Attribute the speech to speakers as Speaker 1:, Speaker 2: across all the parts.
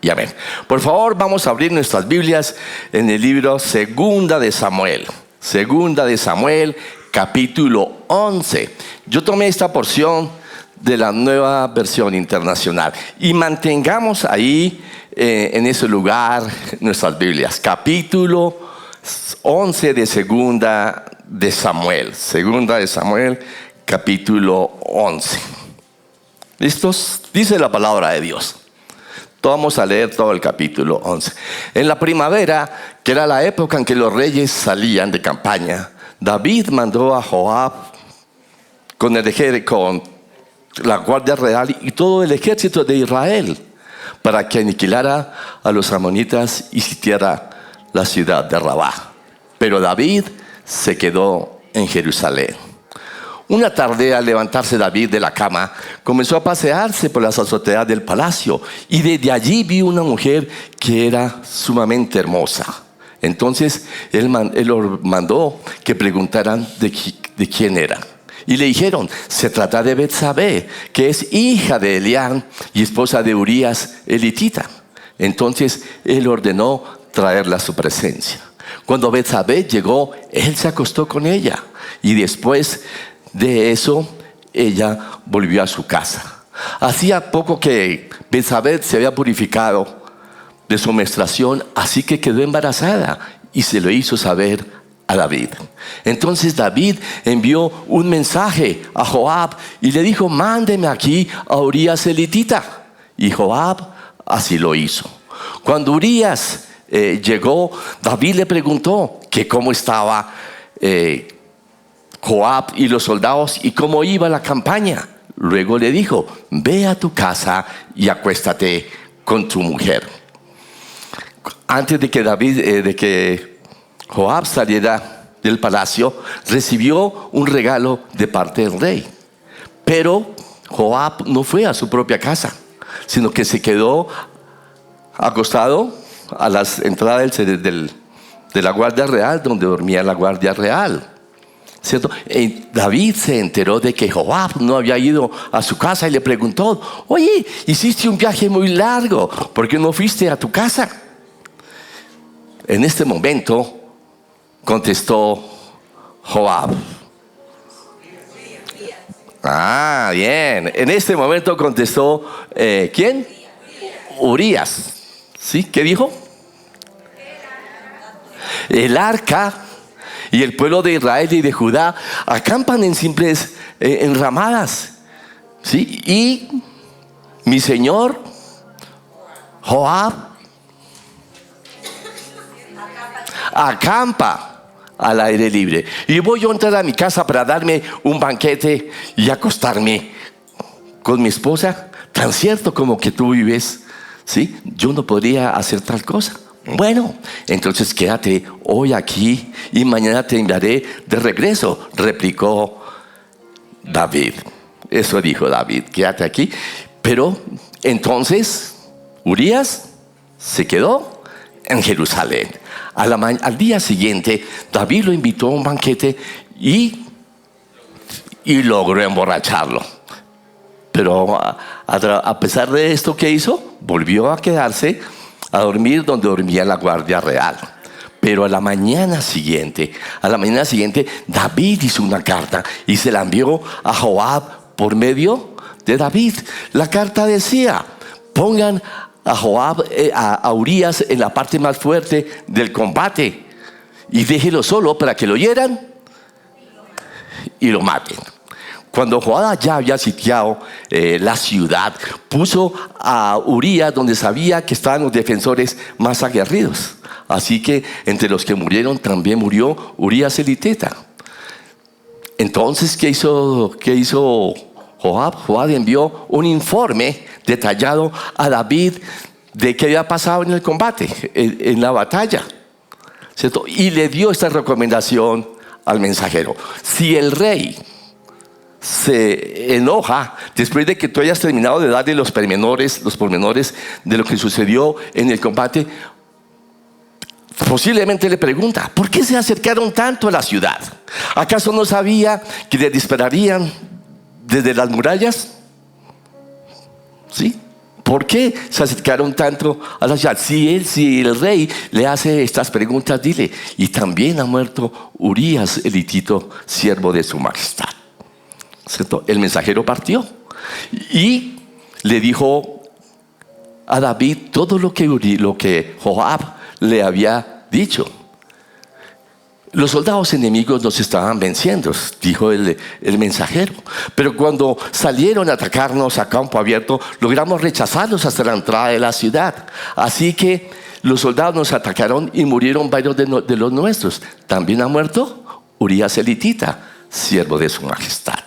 Speaker 1: Y amén. Por favor, vamos a abrir nuestras Biblias en el libro Segunda de Samuel. Segunda de Samuel, capítulo 11. Yo tomé esta porción de la Nueva Versión Internacional. Y mantengamos ahí, en ese lugar, nuestras Biblias. Capítulo 11 de Segunda de Samuel. Segunda de Samuel, capítulo 11. ¿Listos? Dice la palabra de Dios. Vamos a leer todo el capítulo 11. En la primavera, que era la época en que los reyes salían de campaña, David mandó a Joab con la guardia real y todo el ejército de Israel para que aniquilara a los amonitas y sitiara la ciudad de Rabá. Pero David se quedó en Jerusalén. Una tarde, al levantarse David de la cama, comenzó a pasearse por las azoteas del palacio y desde allí vio una mujer que era sumamente hermosa. Entonces él mandó que preguntaran de quién era. Y le dijeron: se trata de Betsabé, que es hija de Elián y esposa de Urías el hitita. Entonces él ordenó traerla a su presencia. Cuando Betsabé llegó, él se acostó con ella y después de eso, ella volvió a su casa. Hacía poco que Betsabé se había purificado de su menstruación, así que quedó embarazada y se lo hizo saber a David. Entonces David envió un mensaje a Joab y le dijo: mándeme aquí a Urías el hitita. Y Joab así lo hizo. Cuando Urías llegó, David le preguntó que cómo estaba Joab y los soldados y cómo iba la campaña. Luego le dijo: ve a tu casa y acuéstate con tu mujer. Antes de que Joab saliera del palacio, recibió un regalo de parte del rey. Pero Joab no fue a su propia casa, sino que se quedó acostado a las entradas de la guardia real, donde dormía la guardia real, ¿cierto? David se enteró de que Joab no había ido a su casa y le preguntó: oye, hiciste un viaje muy largo, ¿por qué no fuiste a tu casa? En este momento contestó Joab. Bien. En este momento contestó ¿quién? Urías. ¿Sí? ¿Qué dijo? El arca y el pueblo de Israel y de Judá acampan en simples enramadas, ¿sí? Y mi señor Joab acampa al aire libre. Y voy yo a entrar a mi casa para darme un banquete y acostarme con mi esposa. Tan cierto como que tú vives, ¿sí? Yo no podría hacer tal cosa. Bueno, entonces quédate hoy aquí y mañana te enviaré de regreso, replicó David. Eso dijo David: quédate aquí. Pero entonces Urías se quedó en Jerusalén. Al día siguiente, David lo invitó a un banquete y logró emborracharlo. Pero a pesar de esto, ¿qué hizo? Volvió a quedarse a dormir donde dormía la guardia real. Pero a la mañana siguiente, David hizo una carta y se la envió a Joab por medio de David. La carta decía: pongan a Joab, a Urías en la parte más fuerte del combate y déjelo solo para que lo hieran y lo maten. Cuando Joab ya había sitiado la ciudad, puso a Urías donde sabía que estaban los defensores más aguerridos. Así que entre los que murieron también murió Urías el hitita. Entonces, ¿qué hizo Joab? Joab envió un informe detallado a David de qué había pasado en el combate, en la batalla, ¿cierto? Y le dio esta recomendación al mensajero: si el rey se enoja después de que tú hayas terminado de darle los pormenores de lo que sucedió en el combate, posiblemente le pregunta: ¿por qué se acercaron tanto a la ciudad? ¿Acaso no sabía que le dispararían desde las murallas? ¿Sí? ¿Por qué se acercaron tanto a la ciudad? Si el rey le hace estas preguntas, dile, y también ha muerto Urías, el hitito, siervo de su majestad. ¿Cierto? El mensajero partió y le dijo a David todo lo que Joab le había dicho. Los soldados enemigos nos estaban venciendo, dijo el mensajero. Pero cuando salieron a atacarnos a campo abierto, logramos rechazarlos hasta la entrada de la ciudad. Así que los soldados nos atacaron y murieron varios de los nuestros. También ha muerto Urías el hitita, siervo de su majestad.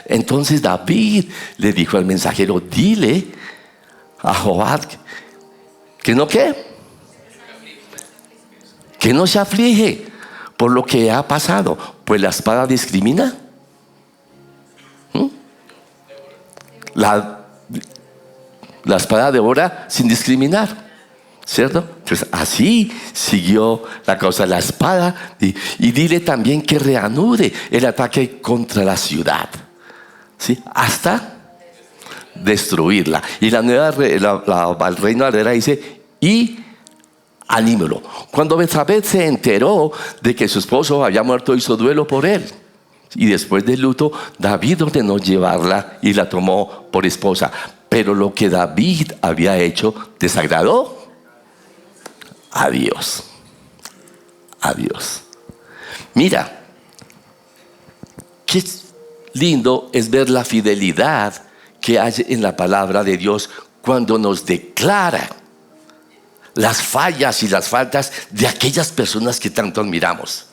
Speaker 1: Entonces David le dijo al mensajero, dile a Joab que no se aflige por lo que ha pasado, pues la espada discrimina. La espada devora sin discriminar, ¿cierto? Entonces así siguió la cosa, la espada, y dile también que reanude el ataque contra la ciudad, ¿sí? Hasta destruirla. Y la Reina Valera dice, y anímelo. Cuando Betsabé se enteró de que su esposo había muerto, hizo duelo por él. Y después del luto, David ordenó llevarla y la tomó por esposa. Pero lo que David había hecho desagradó a Dios. A Dios. Mira, qué lindo es ver la fidelidad que hay en la palabra de Dios cuando nos declara las fallas y las faltas de aquellas personas que tanto admiramos.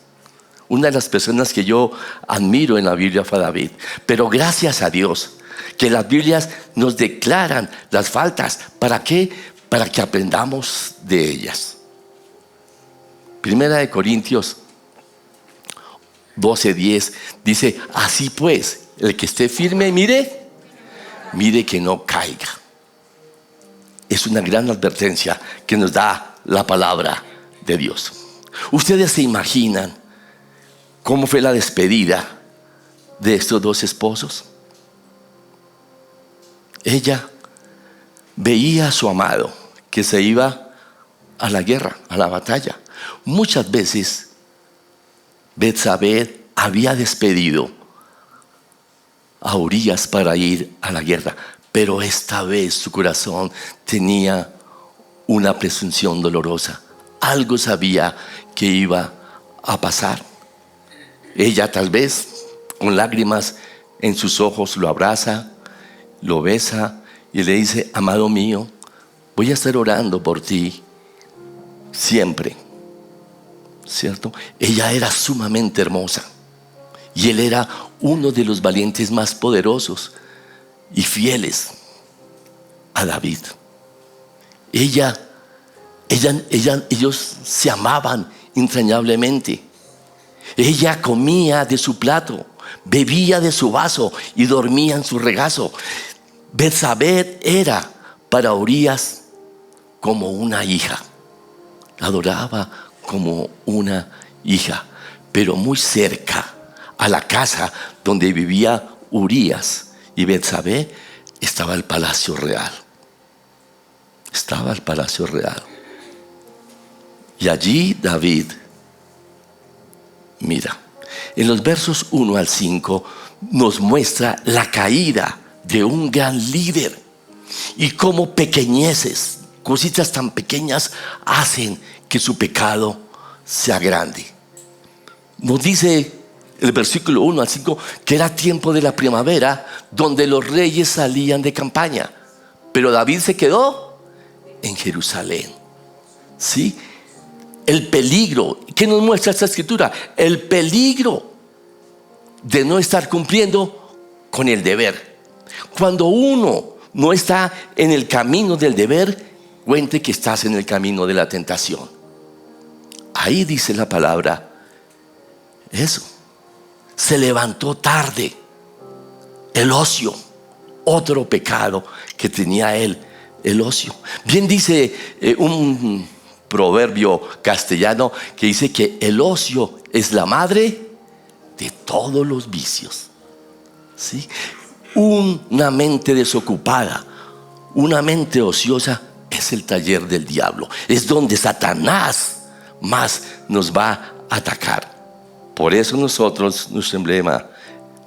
Speaker 1: Una de las personas que yo admiro en la Biblia fue David. Pero gracias a Dios que las Biblias nos declaran las faltas. ¿Para qué? Para que aprendamos de ellas. Primera de Corintios 12:10 dice, así pues, el que esté firme, mire que no caiga. Es una gran advertencia que nos da la palabra de Dios. Ustedes se imaginan cómo fue la despedida de estos dos esposos. Ella veía a su amado que se iba a la guerra, a la batalla. Muchas veces Betsabé había despedido a Urías para ir a la guerra, pero esta vez su corazón tenía una presunción dolorosa. Algo sabía que iba a pasar. Ella tal vez con lágrimas en sus ojos lo abraza, lo besa y le dice, amado mío, voy a estar orando por ti siempre. ¿Cierto? Ella era sumamente hermosa y él era uno de los valientes más poderosos y fieles a David. Ellos se amaban entrañablemente. Ella comía de su plato, bebía de su vaso y dormía en su regazo. Betsabé era para Urías como una hija. La adoraba como una hija, pero muy cerca a la casa donde vivía Urías y Betsabé estaba el palacio real. Estaba el palacio real. Y allí David, mira, en los versos 1 al 5 nos muestra la caída de un gran líder y cómo pequeñeces, cositas tan pequeñas hacen que su pecado sea grande. Nos dice el versículo 1 al 5 que era tiempo de la primavera donde los reyes salían de campaña, pero David se quedó en Jerusalén. ¿Sí? El peligro, ¿qué nos muestra esta escritura? El peligro de no estar cumpliendo con el deber. Cuando uno no está en el camino del deber, cuente que estás en el camino de la tentación. Ahí dice la palabra eso. Se levantó tarde. El ocio, otro pecado que tenía él, el ocio. Bien dice un proverbio castellano que dice que el ocio es la madre de todos los vicios. ¿Sí? Una mente desocupada, Una mente ociosa es el taller del diablo. Es donde Satanás más nos va a atacar. Por eso nosotros, nuestro emblema,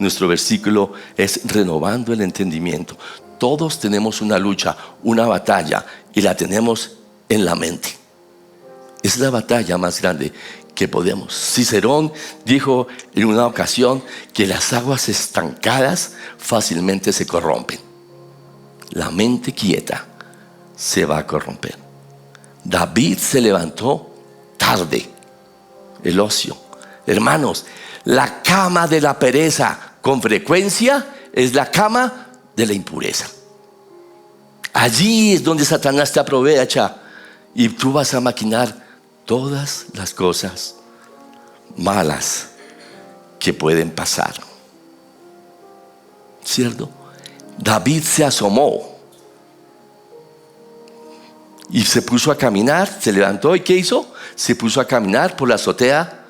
Speaker 1: nuestro versículo es renovando el entendimiento. Todos tenemos una lucha, una batalla, y la tenemos en la mente. Es la batalla más grande que podemos. Cicerón dijo en una ocasión que las aguas estancadas fácilmente se corrompen. La mente quieta se va a corromper. David se levantó tarde. El ocio. Hermanos, la cama de la pereza con frecuencia es la cama de la impureza. Allí es donde Satanás te aprovecha y tú vas a maquinar todas las cosas malas que pueden pasar. ¿Cierto? David se asomó y se puso a caminar, se levantó y ¿qué hizo? Se puso a caminar por la azotea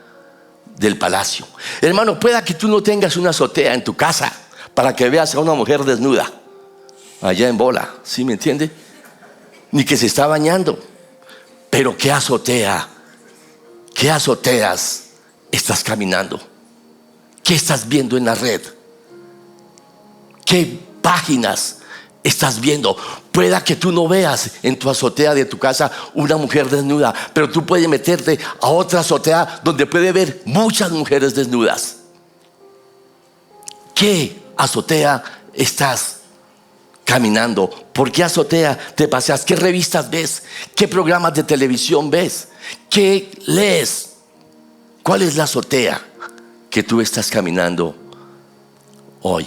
Speaker 1: del palacio. Hermano, pueda que tú no tengas una azotea en tu casa para que veas a una mujer desnuda allá en bola, ¿sí me entiende? Ni que se está bañando. Pero ¿qué azotea? ¿Qué azoteas estás caminando? ¿Qué estás viendo en la red? ¿Qué páginas estás viendo? Pueda que tú no veas en tu azotea de tu casa una mujer desnuda, pero tú puedes meterte a otra azotea donde puede ver muchas mujeres desnudas. ¿Qué azotea estás caminando? ¿Por qué azotea te paseas? ¿Qué revistas ves? ¿Qué programas de televisión ves? ¿Qué lees? ¿Cuál es la azotea que tú estás caminando hoy?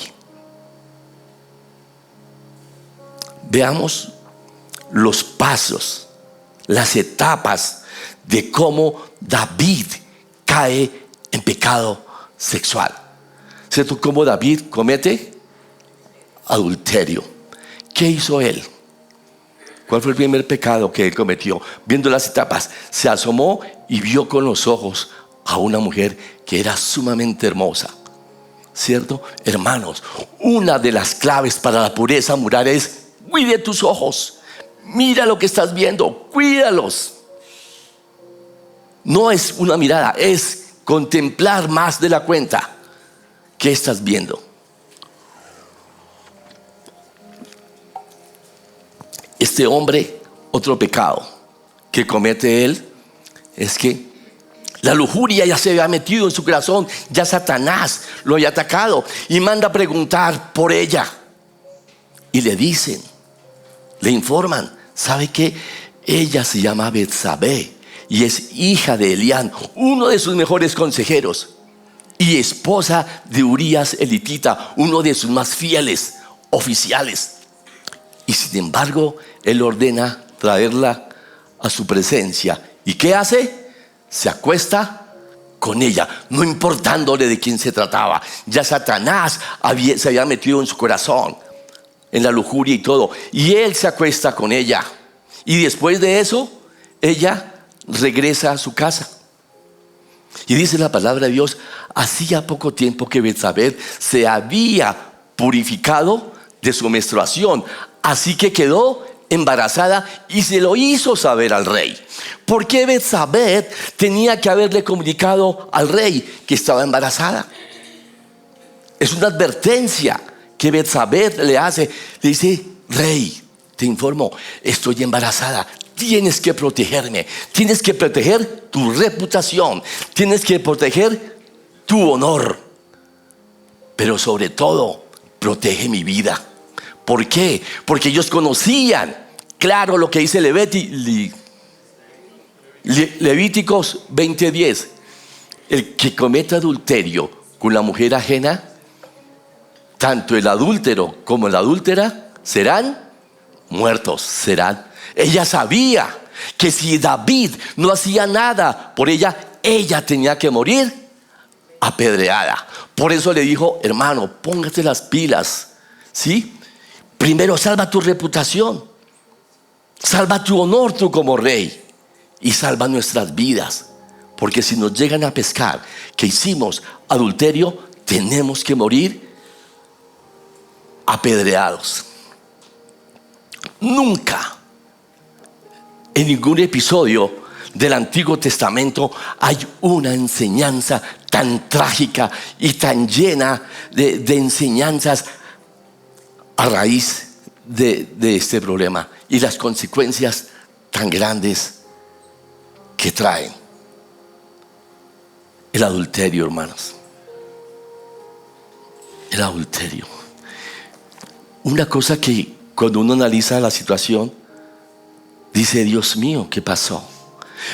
Speaker 1: Veamos los pasos, las etapas de cómo David cae en pecado sexual. ¿Cierto? Cómo David comete adulterio. ¿Qué hizo él? ¿Cuál fue el primer pecado que él cometió? Viendo las etapas, se asomó y vio con los ojos a una mujer que era sumamente hermosa. ¿Cierto? Hermanos, una de las claves para la pureza moral es: cuide tus ojos. Mira lo que estás viendo, cuídalos. No es una mirada, es contemplar más de la cuenta. ¿Qué estás viendo? Este hombre, otro pecado que comete él es que la lujuria ya se había metido en su corazón. Ya Satanás lo había atacado y manda a preguntar por ella. Y le dicen, le informan, ¿sabe qué? Ella se llama Betsabé y es hija de Elián, uno de sus mejores consejeros, y esposa de Urías elitita, uno de sus más fieles oficiales. Y sin embargo, él ordena traerla a su presencia. ¿Y qué hace? Se acuesta con ella, no importándole de quién se trataba. Ya Satanás se había metido en su corazón, en la lujuria y todo, y él se acuesta con ella. Y después de eso, ella regresa a su casa. Y dice la palabra de Dios: hacía poco tiempo que Betsabé se había purificado de su menstruación, así que quedó embarazada y se lo hizo saber al rey. ¿Por qué Betsabé tenía que haberle comunicado al rey que estaba embarazada? Es una advertencia que Betsabé le hace. Le dice: rey, te informo, estoy embarazada. Tienes que protegerme. Tienes que proteger tu reputación. Tienes que proteger tu honor. Pero sobre todo, protege mi vida. ¿Por qué? Porque ellos conocían, claro, lo que dice Levíticos 20:10. El que cometa adulterio con la mujer ajena, tanto el adúltero como la adúltera serán muertos. Ella sabía que si David no hacía nada por ella, ella tenía que morir apedreada. Por eso le dijo: hermano, póngate las pilas, ¿sí? Primero salva tu reputación, salva tu honor tú como rey, y salva nuestras vidas. Porque si nos llegan a pescar que hicimos adulterio, tenemos que morir apedreados. nunca en ningún episodio del Antiguo Testamento hay una enseñanza tan trágica y tan llena de enseñanzas a raíz de este problema y las consecuencias tan grandes que traen. El adulterio, hermanos. El adulterio. Una cosa que cuando uno analiza la situación, dice: Dios mío, ¿qué pasó?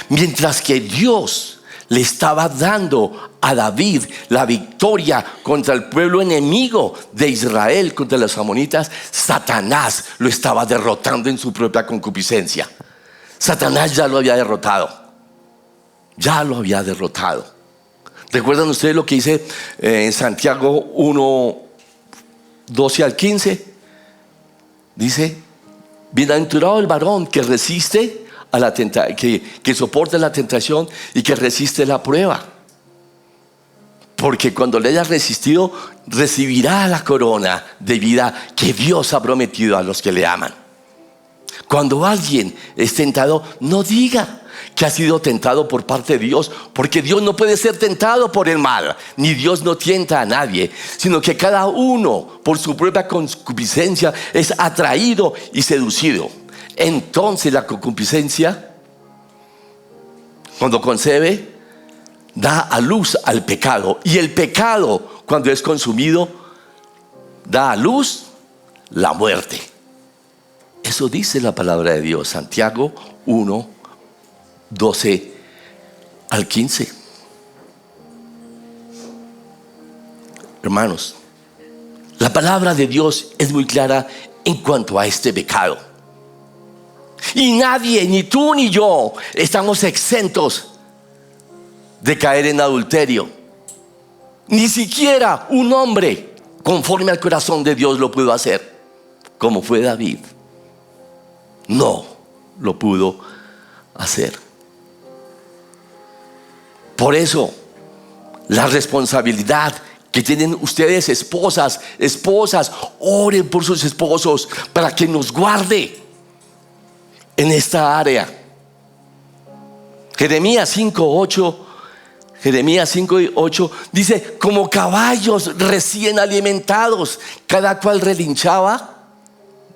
Speaker 1: Mientras que Dios le estaba dando a David la victoria contra el pueblo enemigo de Israel, contra los amonitas, Satanás lo estaba derrotando en su propia concupiscencia. Satanás ya lo había derrotado. Ya lo había derrotado. ¿Recuerdan ustedes lo que dice en Santiago 1, 12 al 15? Dice: bienaventurado el varón que resiste a la que soporta la tentación y que resiste la prueba, porque cuando le haya resistido recibirá la corona de vida que Dios ha prometido a los que le aman. Cuando alguien es tentado, no diga que ha sido tentado por parte de Dios, porque Dios no puede ser tentado por el mal, ni Dios no tienta a nadie, sino que cada uno por su propia concupiscencia es atraído y seducido. Entonces la concupiscencia, cuando concebe, da a luz al pecado, y el pecado, cuando es consumido, da a luz la muerte. Eso dice la palabra de Dios, Santiago 1, 12 al 15. Hermanos, la palabra de Dios es muy clara en cuanto a este pecado. Y nadie, ni tú ni yo, estamos exentos de caer en adulterio. Ni siquiera un hombre conforme al corazón de Dios lo pudo hacer, como fue David. No lo pudo hacer. Por eso, la responsabilidad que tienen ustedes, esposas, oren por sus esposos para que nos guarde en esta área. Jeremías 5:8 dice: como caballos recién alimentados, cada cual relinchaba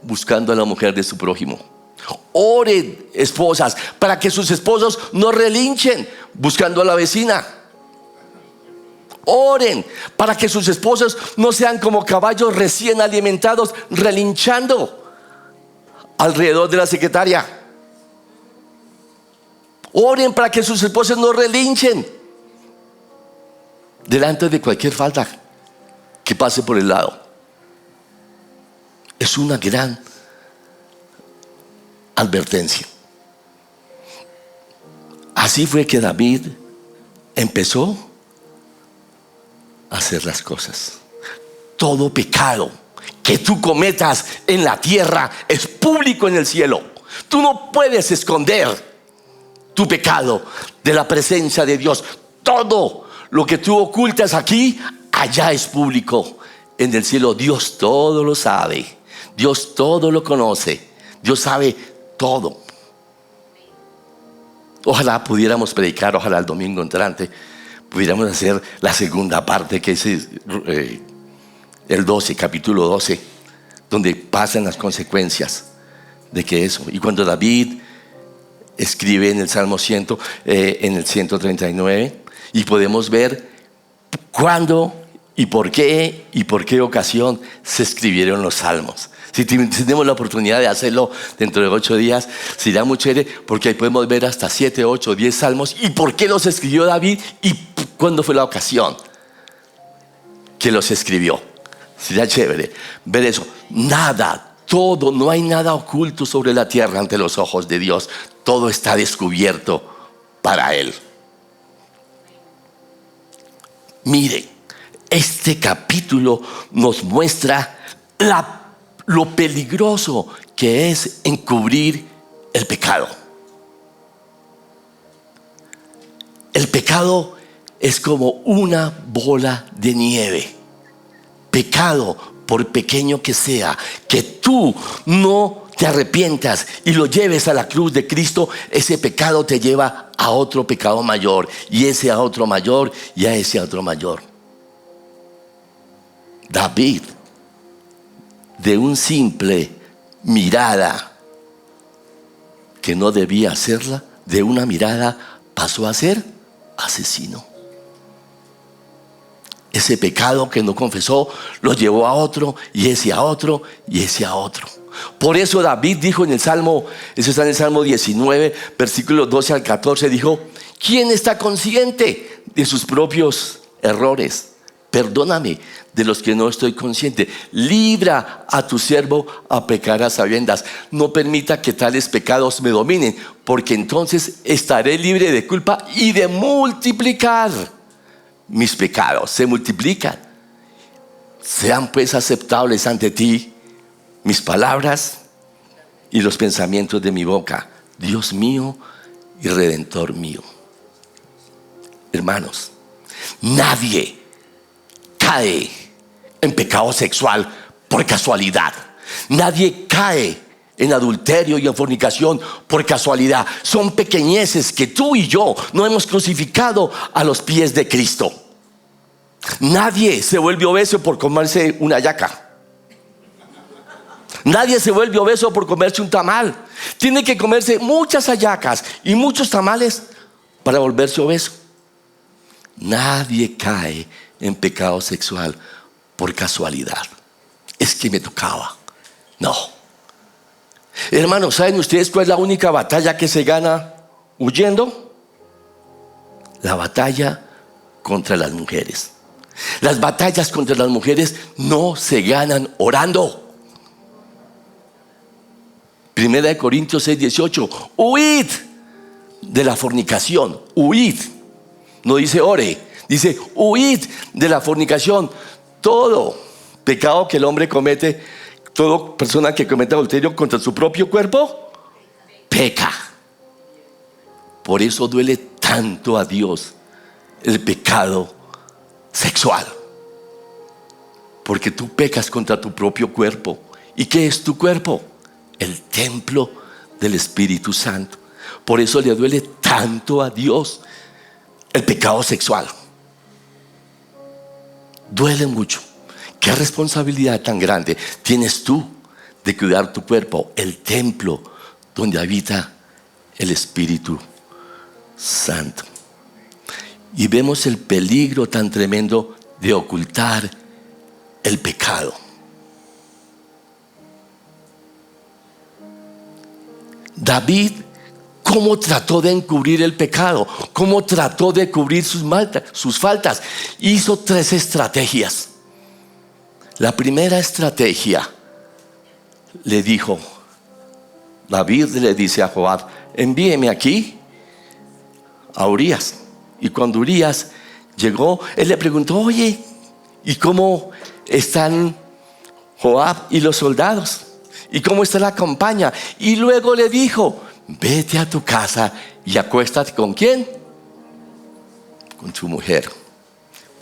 Speaker 1: buscando a la mujer de su prójimo. Oren, esposas, para que sus esposos no relinchen buscando a la vecina. Oren para que sus esposos no sean como caballos recién alimentados relinchando alrededor de la secretaria. Oren para que sus esposas no relinchen delante de cualquier falta que pase por el lado. Es una gran advertencia. Así fue que David empezó a hacer las cosas. Todo pecado que tú cometas en la tierra es público en el cielo. Tú no puedes esconder tu pecado de la presencia de Dios. Todo lo que tú ocultas aquí, allá es público en el cielo. Dios todo lo sabe, Dios todo lo conoce, Dios sabe todo. Ojalá pudiéramos predicar, ojalá el domingo entrante pudiéramos hacer la segunda parte, que es el 12, capítulo 12, donde pasan las consecuencias de que eso. Y cuando David escribe en el Salmo 100, en el 139, y podemos ver cuándo y por qué ocasión se escribieron los salmos. Si tenemos la oportunidad de hacerlo dentro de 8 días, será muy chévere, porque ahí podemos ver hasta 7, 8, 10 salmos y por qué los escribió David y cuándo fue la ocasión que los escribió. Sería chévere ver eso. Nada, todo, no hay nada oculto sobre la tierra ante los ojos de Dios. Todo está descubierto para Él. Mire, este capítulo nos muestra lo peligroso que es encubrir el pecado. El pecado es como una bola de nieve. Pecado, por pequeño que sea, que tú no te arrepientas y lo lleves a la cruz de Cristo, ese pecado te lleva a otro pecado mayor, y ese a otro mayor, y a ese a otro mayor. David, de un simple mirada que no debía hacerla, de una mirada pasó a ser asesino. Ese pecado que no confesó lo llevó a otro, y ese a otro, y ese a otro. Por eso David dijo en el Salmo, eso está en el Salmo 19, versículos 12 al 14, dijo: ¿quién está consciente de sus propios errores? Perdóname de los que no estoy consciente. Libra a tu siervo a pecar a sabiendas. No permita que tales pecados me dominen, porque entonces estaré libre de culpa y de multiplicar mis pecados. Se multiplican. Sean pues aceptables ante ti mis palabras y los pensamientos de mi boca, Dios mío y Redentor mío. Hermanos, nadie cae en pecado sexual por casualidad. Nadie cae en adulterio y en fornicación por casualidad. Son pequeñeces que tú y yo no hemos crucificado a los pies de Cristo. Nadie se vuelve obeso por comerse una hallaca. Nadie se vuelve obeso por comerse un tamal. Tiene que comerse muchas hallacas y muchos tamales para volverse obeso. Nadie cae en pecado sexual por casualidad. Es que me tocaba. No. Hermanos, ¿saben ustedes cuál es la única batalla que se gana huyendo? La batalla contra las mujeres. Las batallas contra las mujeres no se ganan orando. Primera de Corintios 6:18. Huid de la fornicación. Huid. No dice ore, dice huid de la fornicación. Todo pecado que el hombre comete, toda persona que cometa adulterio contra su propio cuerpo, peca. Por eso duele tanto a Dios el pecado sexual, porque tú pecas contra tu propio cuerpo. ¿Y qué es tu cuerpo? El templo del Espíritu Santo. Por eso le duele tanto a Dios el pecado sexual. Duele mucho. ¿Qué responsabilidad tan grande tienes tú de cuidar tu cuerpo, el templo donde habita el Espíritu Santo? Y vemos el peligro tan tremendo de ocultar el pecado. David, ¿cómo trató de encubrir el pecado? ¿Cómo trató de cubrir sus faltas? Hizo 3 estrategias. La primera estrategia, David le dice a Joab: envíeme aquí a Urías. Y cuando Urías llegó, él le preguntó: oye, ¿y cómo están Joab y los soldados? ¿Y cómo está la campaña? Y luego le dijo: vete a tu casa y acuéstate ¿con quién? Con tu mujer.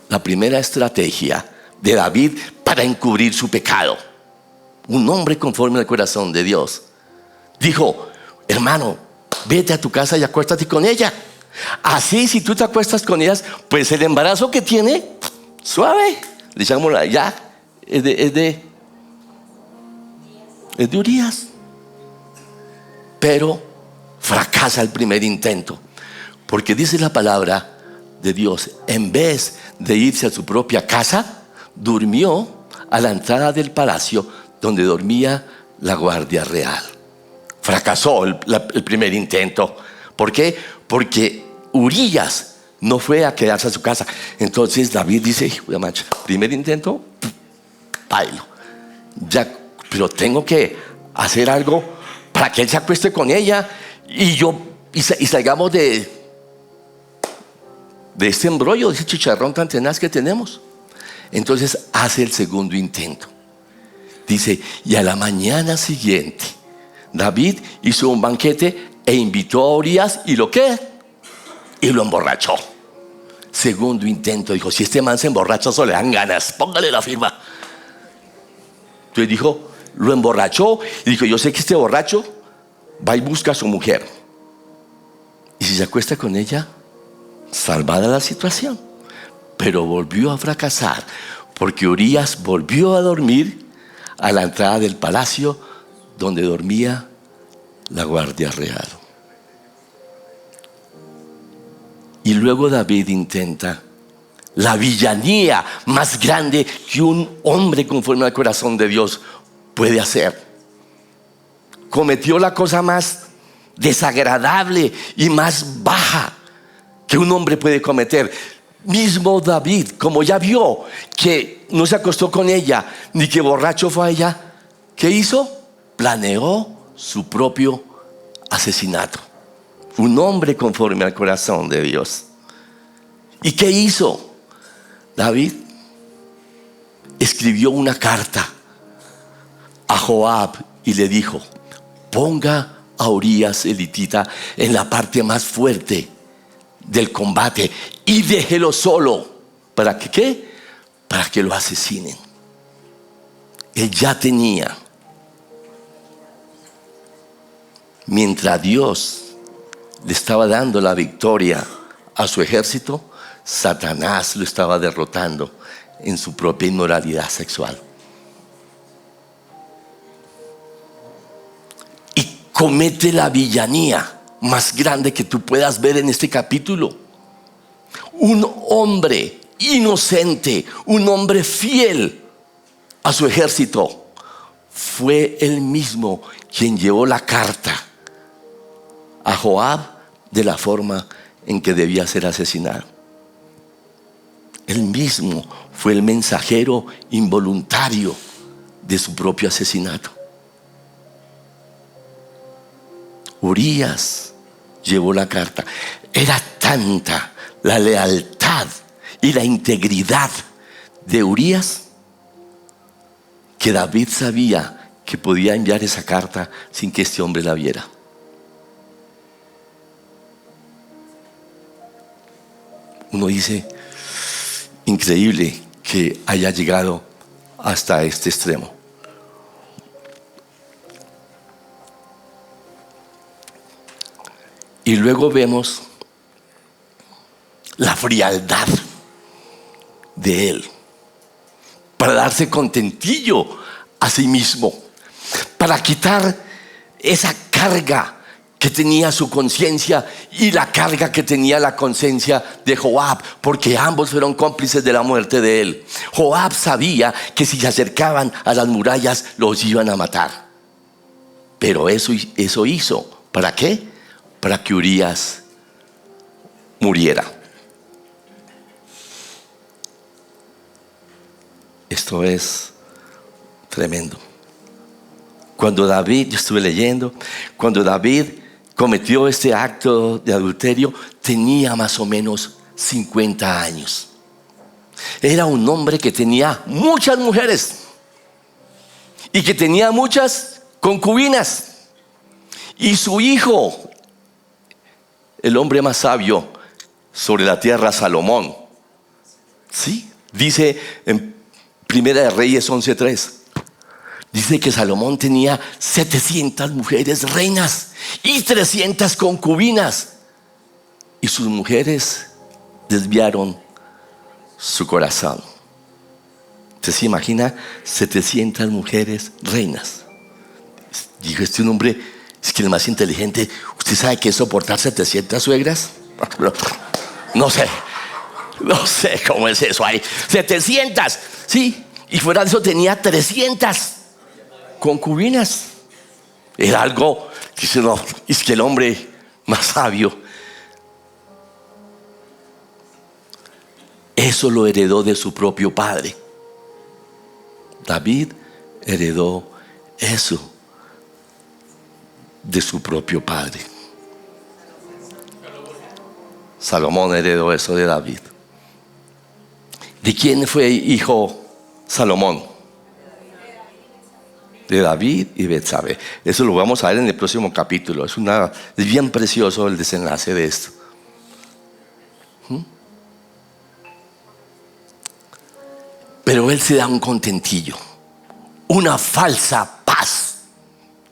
Speaker 1: La primera estrategia de David para encubrir su pecado. Un hombre conforme al corazón de Dios. Dijo: hermano, vete a tu casa y acuéstate con ella. Así, si tú te acuestas con ellas, pues el embarazo que tiene, suave, digámoslo ya, es de Urías. Pero fracasa el primer intento, porque dice la palabra de Dios: en vez de irse a su propia casa, durmió a la entrada del palacio donde dormía la guardia real. Fracasó el primer intento. ¿Por qué? Porque Urías no fue a quedarse a su casa. Entonces David dice: hijo de mancha, primer intento, bailo. Ya, pero tengo que hacer algo para que él se acueste con ella y salgamos de este embrollo, de ese chicharrón tan tenaz que tenemos. Entonces hace el segundo intento. Dice: y a la mañana siguiente David hizo un banquete e invitó a Urías. ¿Y lo qué? Y lo emborrachó. Segundo intento. Dijo: si este man se emborracha, solo le dan ganas, póngale la firma. Entonces dijo: lo emborrachó y dijo: yo sé que este borracho va y busca a su mujer, y si se acuesta con ella, salvada la situación. Pero volvió a fracasar, porque Urías volvió a dormir a la entrada del palacio donde dormía la guardia real. Y luego David intenta la villanía más grande que un hombre conforme al corazón de Dios puede hacer. Cometió la cosa más desagradable y más baja que un hombre puede cometer. Mismo David, como ya vio que no se acostó con ella, ni que borracho fue a ella, ¿qué hizo? Planeó su propio asesinato. Un hombre conforme al corazón de Dios. ¿Y qué hizo? David escribió una carta a Joab y le dijo: ponga a Urías el hitita en la parte más fuerte del combate y déjelo solo. ¿Para que qué? Para que lo asesinen. Él ya tenía, mientras Dios le estaba dando la victoria a su ejército, Satanás lo estaba derrotando en su propia inmoralidad sexual. Y comete la villanía más grande que tú puedas ver en este capítulo. Un hombre inocente, un hombre fiel a su ejército, fue él mismo quien llevó la carta a Joab de la forma en que debía ser asesinado. Él mismo fue el mensajero involuntario de su propio asesinato. Urías llevó la carta. Era tanta la lealtad y la integridad de Urías que David sabía que podía enviar esa carta sin que este hombre la viera. Uno dice: increíble que haya llegado hasta este extremo. Y luego vemos la frialdad de él para darse contentillo a sí mismo, para quitar esa carga que tenía su conciencia y la carga que tenía la conciencia de Joab, porque ambos fueron cómplices de la muerte de él. Joab sabía que si se acercaban a las murallas los iban a matar, pero eso hizo, ¿para qué? Para que Urías muriera. Esto es tremendo. Cuando David, yo estuve leyendo, cuando David cometió este acto de adulterio, tenía más o menos 50 años. Era un hombre que tenía muchas mujeres y que tenía muchas concubinas. Y su hijo, el hombre más sabio sobre la tierra, Salomón, ¿sí? Dice en Primera de Reyes 11:3, dice que Salomón tenía 700 mujeres reinas y 300 concubinas, y sus mujeres desviaron su corazón. ¿Usted se imagina 700 mujeres reinas? Dijo este hombre, es que el más inteligente, ¿usted sabe qué es soportar 700 suegras? No sé cómo es eso ahí. 700, sí, y fuera de eso tenía 300 concubinas. Era algo, dice, no, es que el hombre más sabio, eso lo heredó de su propio padre. David heredó eso de su propio padre. Salomón heredó eso de David. ¿De quién fue hijo Salomón? De David y Betsabé. Eso lo vamos a ver en el próximo capítulo. Es bien precioso el desenlace de esto. Pero él se da un contentillo, una falsa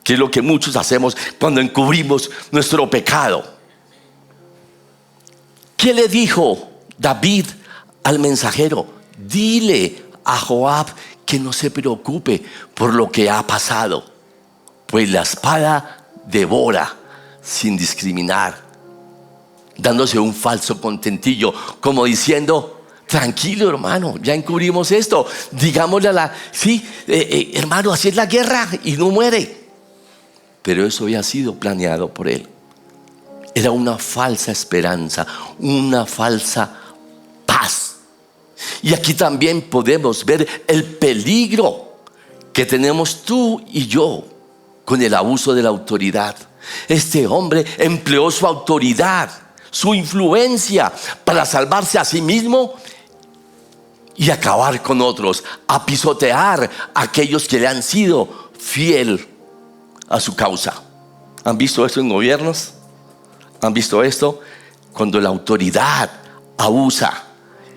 Speaker 1: que es lo que muchos hacemos cuando encubrimos nuestro pecado. ¿Qué le dijo David al mensajero? Dile a Joab que no se preocupe por lo que ha pasado, pues la espada devora sin discriminar, dándose un falso contentillo, como diciendo: tranquilo, hermano, ya encubrimos esto, digámosle hermano, así es la guerra y no muere. Pero eso había sido planeado por él. Era una falsa esperanza, una falsa paz. Y aquí también podemos ver el peligro que tenemos tú y yo con el abuso de la autoridad. Este hombre empleó su autoridad, su influencia, para salvarse a sí mismo y acabar con otros, a pisotear a aquellos que le han sido fiel a su causa. ¿Han visto esto en gobiernos? ¿Han visto esto? Cuando la autoridad abusa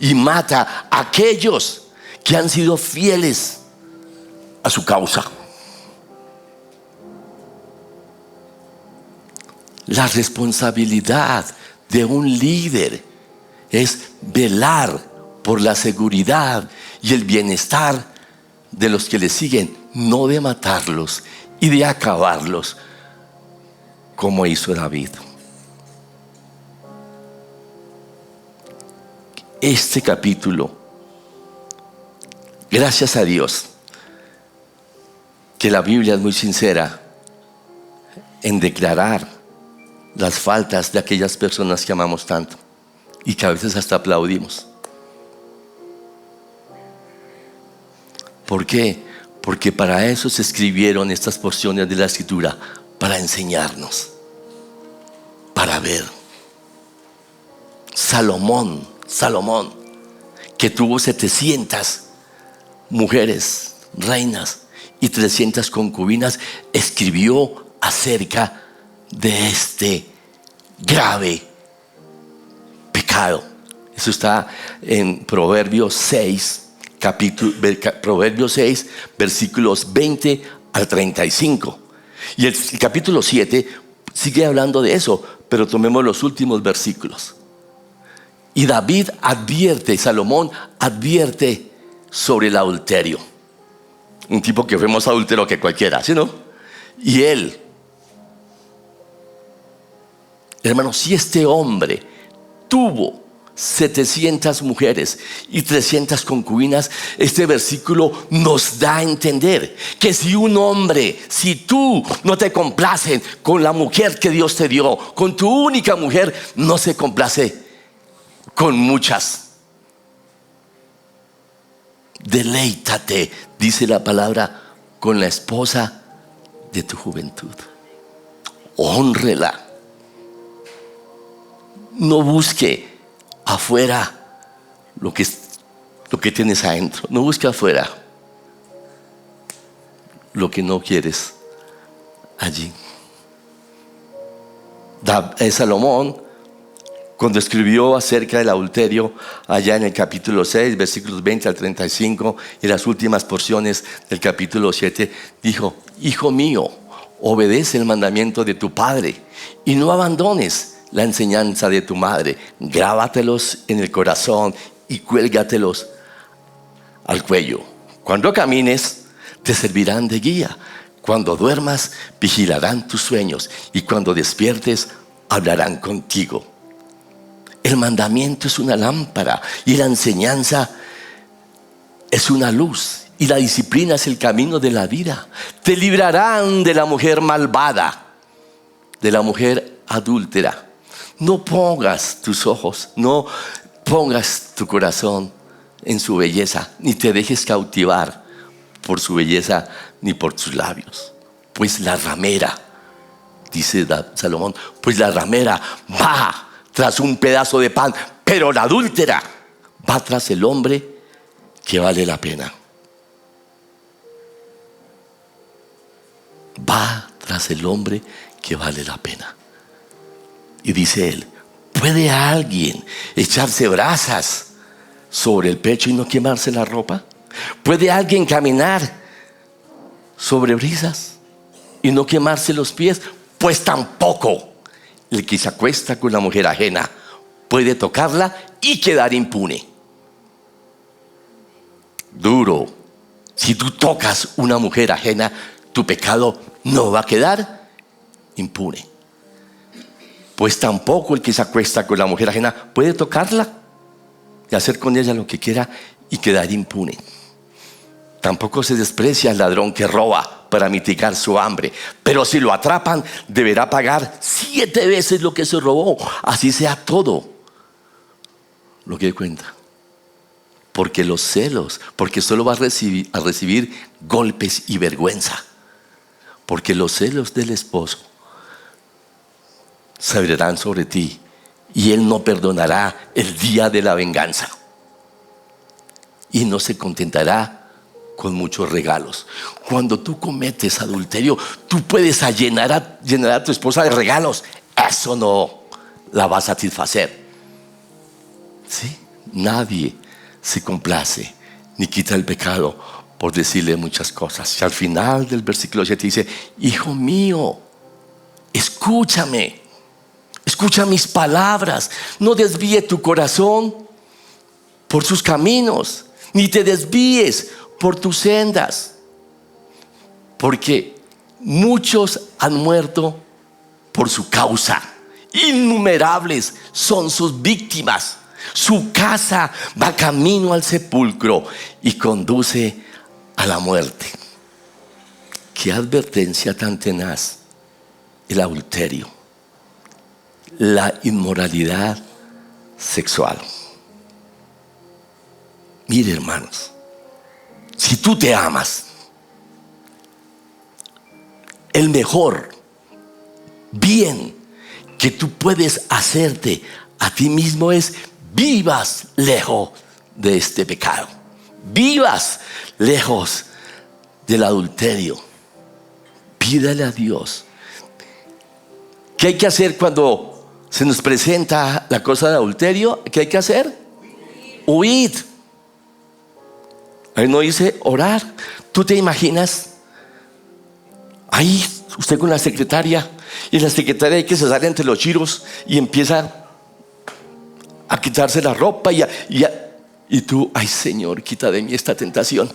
Speaker 1: y mata a aquellos que han sido fieles a su causa. La responsabilidad de un líder es velar por la seguridad y el bienestar de los que le siguen, no de matarlos y de acabarlos como hizo David. Este capítulo, gracias a Dios que la Biblia es muy sincera en declarar las faltas de aquellas personas que amamos tanto y que a veces hasta aplaudimos. ¿Por qué? Porque para eso se escribieron estas porciones de la Escritura, para enseñarnos, para ver. Salomón, que tuvo 700 mujeres, reinas y 300 concubinas, escribió acerca de este grave pecado. Eso está en Proverbios 6, Proverbios 6, versículos 20 al 35. Y el capítulo 7 sigue hablando de eso, pero tomemos los últimos versículos. Y David advierte, Salomón advierte sobre el adulterio. Un tipo que fue más adúltero que cualquiera, ¿sí no? Y él, hermano, si este hombre tuvo 700 mujeres y 300 concubinas, este versículo nos da a entender que si un hombre, si tú no te complaces con la mujer que Dios te dio, con tu única mujer, no se complace con muchas. Deleítate, dice la palabra, con la esposa de tu juventud. Hónrela. No busque afuera lo que tienes adentro. No busque afuera lo que no quieres allí. Salomón, cuando escribió acerca del adulterio, allá en el capítulo 6, versículos 20 al 35, y las últimas porciones del capítulo 7, dijo: hijo mío, obedece el mandamiento de tu padre y no abandones la enseñanza de tu madre. Grábatelos en el corazón y cuélgatelos al cuello. Cuando camines, te servirán de guía. Cuando duermas, vigilarán tus sueños, y cuando despiertes, hablarán contigo. El mandamiento es una lámpara y la enseñanza es una luz, y la disciplina es el camino de la vida. Te librarán de la mujer malvada, de la mujer adúltera. No pongas tus ojos, no pongas tu corazón en su belleza, ni te dejes cautivar por su belleza ni por sus labios. Pues la ramera, dice Salomón, pues la ramera va tras un pedazo de pan, pero la adúltera va tras el hombre que vale la pena. Va tras el hombre que vale la pena. Y dice él: ¿puede alguien echarse brasas sobre el pecho y no quemarse la ropa? ¿Puede alguien caminar sobre brisas y no quemarse los pies? Pues tampoco el que se acuesta con la mujer ajena puede tocarla y quedar impune. Duro. Si tú tocas una mujer ajena, tu pecado no va a quedar impune. Pues tampoco el que se acuesta con la mujer ajena puede tocarla y hacer con ella lo que quiera y quedar impune. Tampoco se desprecia al ladrón que roba para mitigar su hambre, pero si lo atrapan deberá pagar 7 veces lo que se robó, así sea todo lo que cuenta. Porque los celos, porque solo va a recibir golpes y vergüenza. Porque los celos del esposo se abrirán sobre ti y él no perdonará el día de la venganza. Y no se contentará con muchos regalos. Cuando tú cometes adulterio, tú puedes llenar a tu esposa de regalos. Eso no la va a satisfacer. ¿Sí? Nadie se complace ni quita el pecado por decirle muchas cosas. Y al final del versículo 7 dice: hijo mío, escúchame, escucha mis palabras, no desvíe tu corazón por sus caminos, ni te desvíes por tus sendas, porque muchos han muerto por su causa, innumerables son sus víctimas. Su casa va camino al sepulcro y conduce a la muerte. Qué advertencia tan tenaz. El adulterio, la inmoralidad sexual. Mire, hermanos, si tú te amas, el mejor bien que tú puedes hacerte a ti mismo es: vivas lejos de este pecado, vivas lejos del adulterio. Pídale a Dios. ¿Qué hay que hacer cuando se nos presenta la cosa de adulterio? ¿Qué hay que hacer? Huid. Ahí no dice orar. ¿Tú te imaginas ahí usted con la secretaria, y la secretaria hay que se sale entre los chiros y empieza a quitarse la ropa y tú: ay, Señor, quita de mí esta tentación?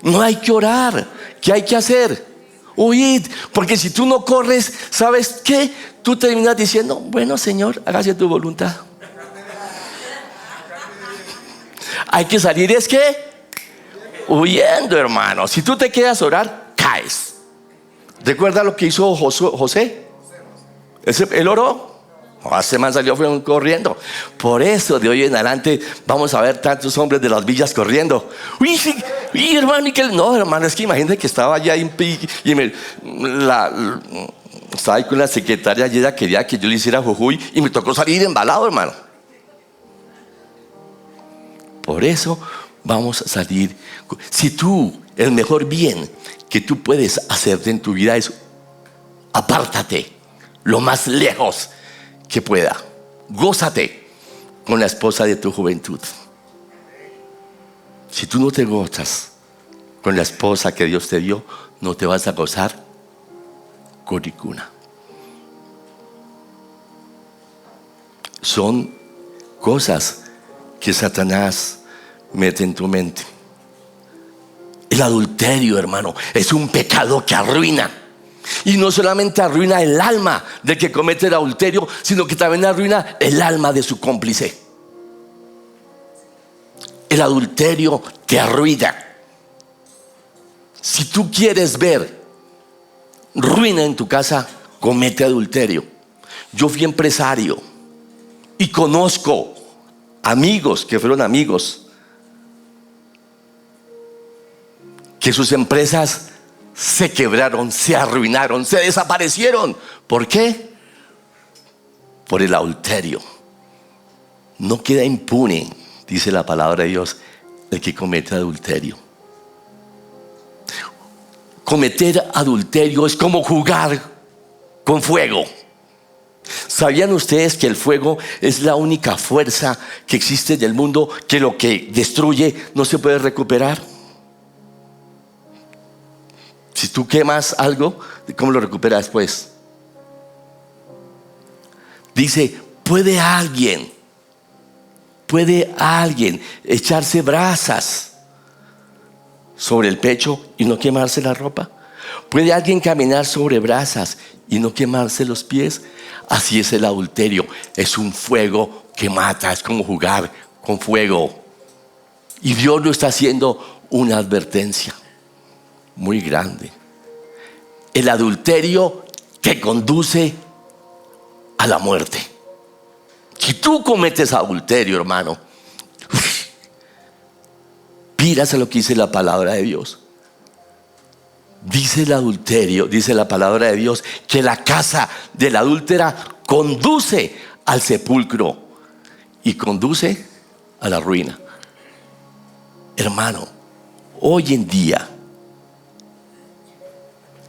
Speaker 1: No hay que orar. ¿Qué hay que hacer? Huid. Porque si tú no corres, ¿sabes qué? Tú terminas diciendo: bueno, Señor, hágase tu voluntad. Hay que salir, ¿es qué? Huyendo, hermano. Si tú te quedas a orar, caes. ¿Recuerda lo que hizo José? Él oró. Hace más salió corriendo. Por eso de hoy en adelante vamos a ver tantos hombres de las villas corriendo. Uy, hermano, ¿y qué? No, hermano, es que imagínate que estaba allá estaba ahí con la secretaria y ella quería que yo le hiciera jujuy y me tocó salir embalado, hermano. Por eso vamos a salir. Si tú, el mejor bien que tú puedes hacerte en tu vida es: apártate lo más lejos que pueda. Gózate con la esposa de tu juventud. Si tú no te gozas con la esposa que Dios te dio, no te vas a gozar con ninguna. Son cosas que Satanás mete en tu mente. El adulterio, hermano, es un pecado que arruina. Y no solamente arruina el alma del que comete el adulterio, sino que también arruina el alma de su cómplice. El adulterio te arruina. Si tú quieres ver ruina en tu casa, comete adulterio. Yo fui empresario y conozco amigos que fueron amigos que sus empresas se quebraron, se arruinaron, se desaparecieron. ¿Por qué? Por el adulterio. No queda impune, dice la palabra de Dios, el que comete adulterio. Cometer adulterio es como jugar con fuego. ¿Sabían ustedes que el fuego es la única fuerza que existe en el mundo, que lo que destruye no se puede recuperar? Si tú quemas algo, ¿cómo lo recuperas después? Dice, ¿puede alguien echarse brasas sobre el pecho y no quemarse la ropa? ¿Puede alguien caminar sobre brasas y no quemarse los pies? Así es el adulterio. Es un fuego que mata. Es como jugar con fuego. Y Dios nos está haciendo una advertencia muy grande. El adulterio te conduce a la muerte. Si tú cometes adulterio, hermano, miras a lo que dice la palabra de Dios. Dice el adulterio, dice la palabra de Dios, que la casa de la adúltera conduce al sepulcro y conduce a la ruina. Hermano, hoy en día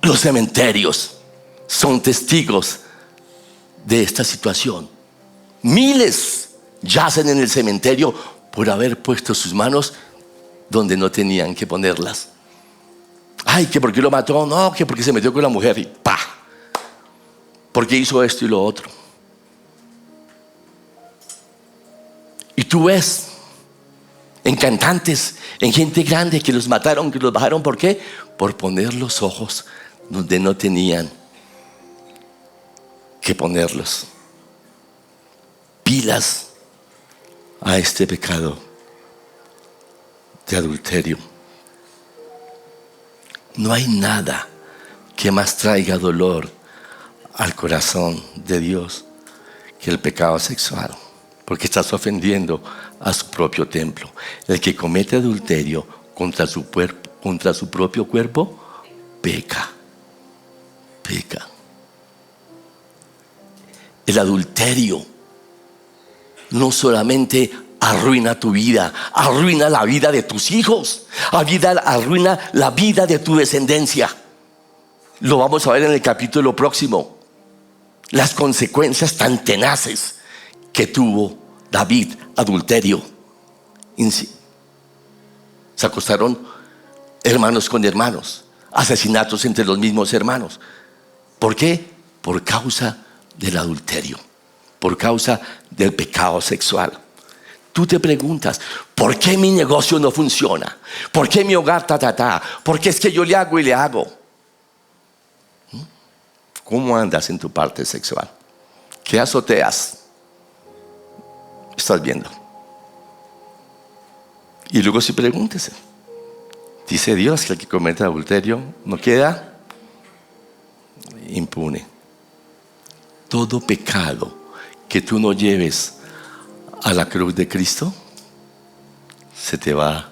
Speaker 1: los cementerios son testigos de esta situación. Miles yacen en el cementerio por haber puesto sus manos donde no tenían que ponerlas. Ay, que porque lo mató, no, que porque se metió con la mujer y ¡pa! Porque hizo esto y lo otro. Y tú ves en cantantes, en gente grande que los mataron, que los bajaron. ¿Por qué? Por poner los ojos donde no tenían que ponerlos. Pilas a este pecado de adulterio. No hay nada que más traiga dolor al corazón de Dios que el pecado sexual, porque estás ofendiendo a su propio templo. El que comete adulterio contra su propio cuerpo, peca. El adulterio no solamente arruina tu vida, arruina la vida de tus hijos, arruina la vida de tu descendencia. Lo vamos a ver en el capítulo próximo. Las consecuencias tan tenaces que tuvo David, adulterio. Se acostaron hermanos con hermanos, asesinatos entre los mismos hermanos. ¿Por qué? Por causa del adulterio, por causa del pecado sexual. Tú te preguntas, ¿por qué mi negocio no funciona? ¿Por qué mi hogar ¿Por qué es que yo le hago y le hago? ¿Cómo andas en tu parte sexual? ¿Qué azoteas estás viendo? Y luego sí pregúntese. Dice Dios que el que comete adulterio no queda impune. Todo pecado que tú no lleves a la cruz de Cristo se te va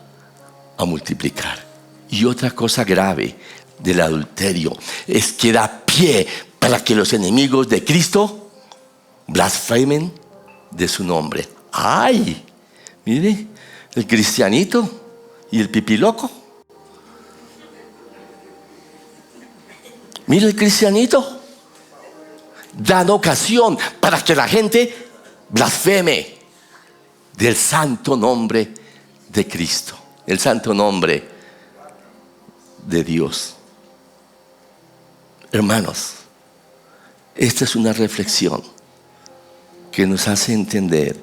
Speaker 1: a multiplicar. Y otra cosa grave del adulterio es que da pie para que los enemigos de Cristo blasfemen de su nombre. ¡Ay! Mire, el cristianito y el pipiloco. Mire, el cristianito dan ocasión para que la gente blasfeme del santo nombre de Cristo, el santo nombre de Dios. Hermanos, esta es una reflexión que nos hace entender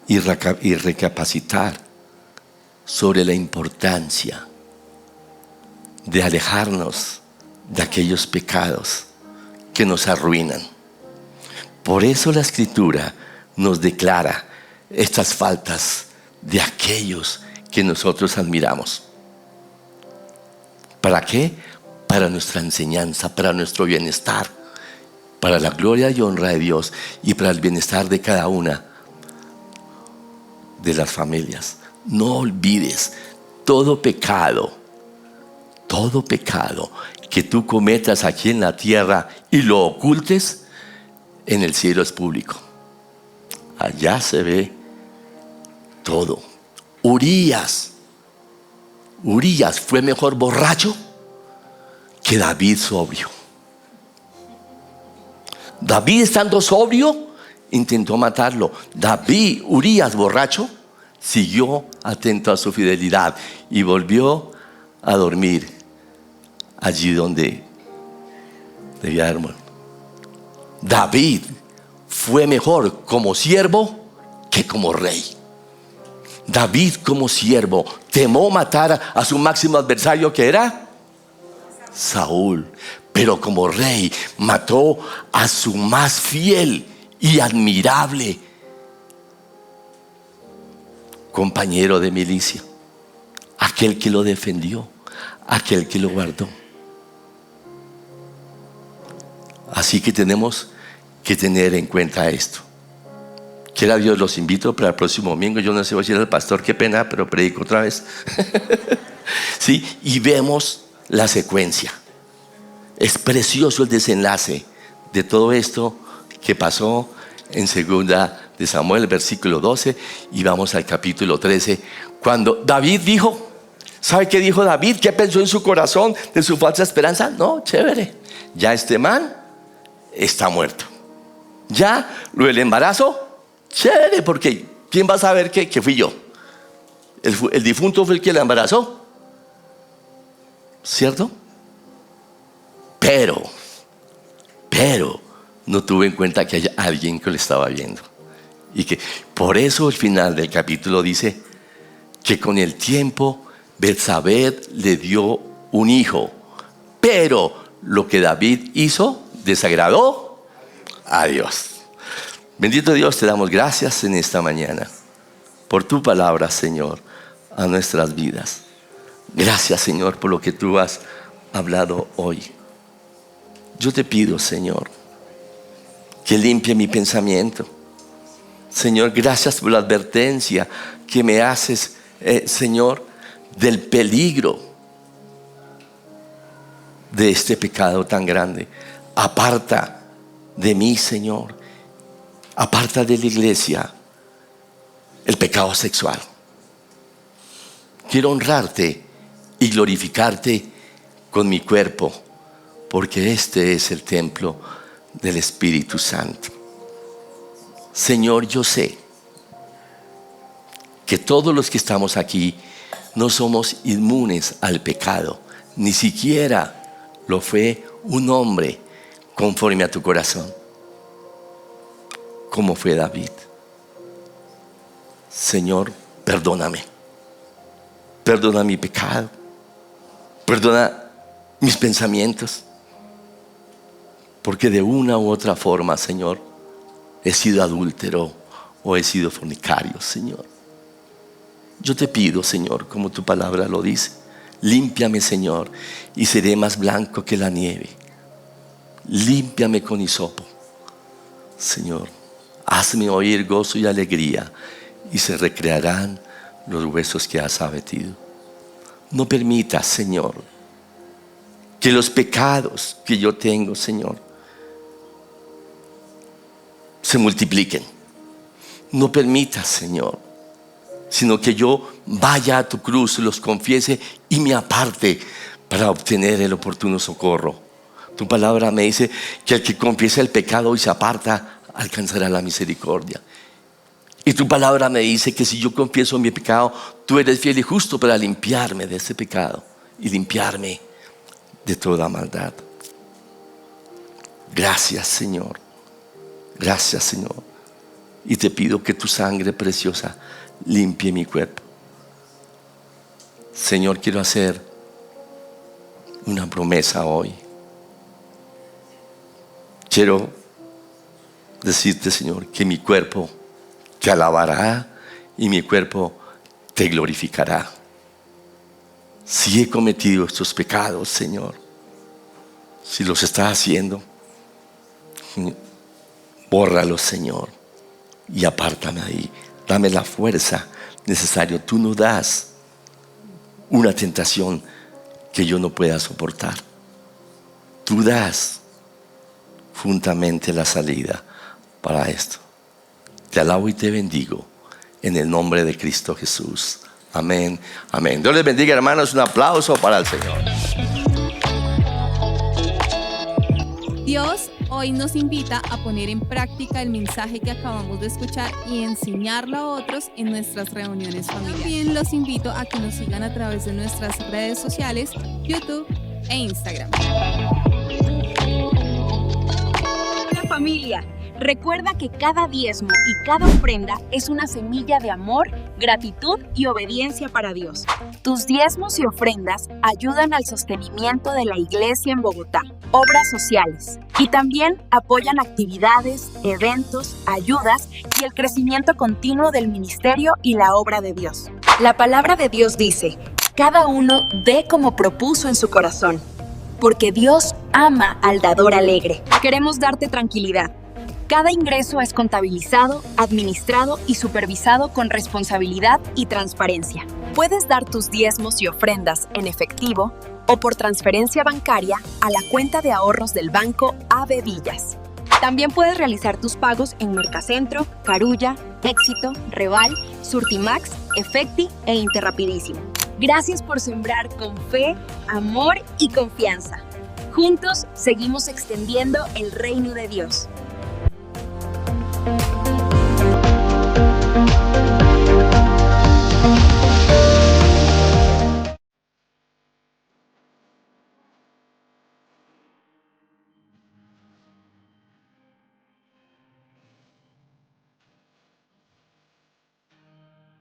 Speaker 1: y recapacitar sobre la importancia de alejarnos de aquellos pecados que nos arruinan. Por eso la Escritura nos declara estas faltas de aquellos que nosotros admiramos. ¿Para qué? Para nuestra enseñanza, para nuestro bienestar, para la gloria y honra de Dios y para el bienestar de cada una de las familias. No olvides, todo pecado que tú cometas aquí en la tierra y lo ocultes, en el cielo es público. Allá se ve todo. Urías fue mejor borracho que David sobrio. David, estando sobrio, intentó matarlo. Urías borracho, siguió atento a su fidelidad y volvió a dormir allí donde debía haber muerto. David fue mejor como siervo que como rey. David como siervo temó matar a su máximo adversario, que era Saúl, pero como rey mató a su más fiel y admirable compañero de milicia, aquel que lo defendió, aquel que lo guardó. Así que tenemos que tener en cuenta esto. Quiera Dios, los invito para el próximo domingo. Yo no sé, voy a decir al pastor, qué pena, pero predico otra vez. ¿Sí? Y vemos la secuencia. Es precioso el desenlace de todo esto que pasó en 2 de Samuel, versículo 12, y vamos al capítulo 13, cuando David dijo, ¿sabe qué dijo David? ¿Qué pensó en su corazón de su falsa esperanza? No, chévere, ya este man está muerto. Ya lo del embarazo, chévere, porque ¿quién va a saber que fui yo? El difunto fue el que la embarazó, ¿cierto? Pero no tuvo en cuenta que hay alguien que lo estaba viendo. Y que por eso el final del capítulo dice que con el tiempo Betsabé le dio un hijo, pero lo que David hizo desagradó a Dios. Bendito Dios, te damos gracias en esta mañana por tu palabra, Señor, a nuestras vidas. Gracias, Señor, por lo que tú has hablado hoy. Yo te pido, Señor, que limpie mi pensamiento. Señor, gracias por la advertencia que me haces, Señor, del peligro de este pecado tan grande. Aparta de mí, Señor, aparta de la iglesia el pecado sexual. Quiero honrarte y glorificarte con mi cuerpo, porque este es el templo del Espíritu Santo. Señor, yo sé que todos los que estamos aquí no somos inmunes al pecado, ni siquiera lo fue un hombre conforme a tu corazón, como fue David. Señor, perdóname, perdona mi pecado, perdona mis pensamientos, porque de una u otra forma, Señor, he sido adúltero o he sido fornicario, Señor. Yo te pido, Señor, como tu palabra lo dice, límpiame, Señor, y seré más blanco que la nieve. Límpiame con hisopo, Señor. Hazme oír gozo y alegría, y se recrearán los huesos que has abatido. No permitas, Señor, que los pecados que yo tengo, Señor, se multipliquen. No permitas, Señor, sino que yo vaya a tu cruz, los confiese y me aparte para obtener el oportuno socorro. Tu palabra me dice que el que confiesa el pecado y se aparta alcanzará la misericordia. Y tu palabra me dice que si yo confieso mi pecado, tú eres fiel y justo para limpiarme de ese pecado y limpiarme de toda maldad. Gracias, Señor. Gracias, Señor. Y te pido que tu sangre preciosa limpie mi cuerpo. Señor, quiero hacer una promesa hoy. Quiero decirte, Señor, que mi cuerpo te alabará y mi cuerpo te glorificará. Si he cometido estos pecados, Señor, si los estás haciendo, bórralos, Señor, y apártame ahí. Dame la fuerza necesaria. Tú no das una tentación que yo no pueda soportar. Tú das juntamente la salida para esto. Te alabo y te bendigo en el nombre de Cristo Jesús. Amén, amén. Dios les bendiga, hermanos. Un aplauso para el Señor.
Speaker 2: Dios hoy nos invita a poner en práctica el mensaje que acabamos de escuchar y enseñarlo a otros en nuestras reuniones familiares. También los invito a que nos sigan a través de nuestras redes sociales, YouTube, e Instagram.
Speaker 3: Hola familia, recuerda que cada diezmo y cada ofrenda es una semilla de amor, gratitud y obediencia para Dios. Tus diezmos y ofrendas ayudan al sostenimiento de la iglesia en Bogotá, obras sociales, y también apoyan actividades, eventos, ayudas y el crecimiento continuo del ministerio y la obra de Dios. La palabra de Dios dice: cada uno dé como propuso en su corazón, porque Dios ama al dador alegre. Queremos darte tranquilidad. Cada ingreso es contabilizado, administrado y supervisado con responsabilidad y transparencia. Puedes dar tus diezmos y ofrendas en efectivo o por transferencia bancaria a la cuenta de ahorros del banco AB Villas. También puedes realizar tus pagos en Mercacentro, Carulla, Éxito, Reval, Surtimax, Efecti e Interrapidísimo. Gracias por sembrar con fe, amor y confianza. Juntos seguimos extendiendo el reino de Dios.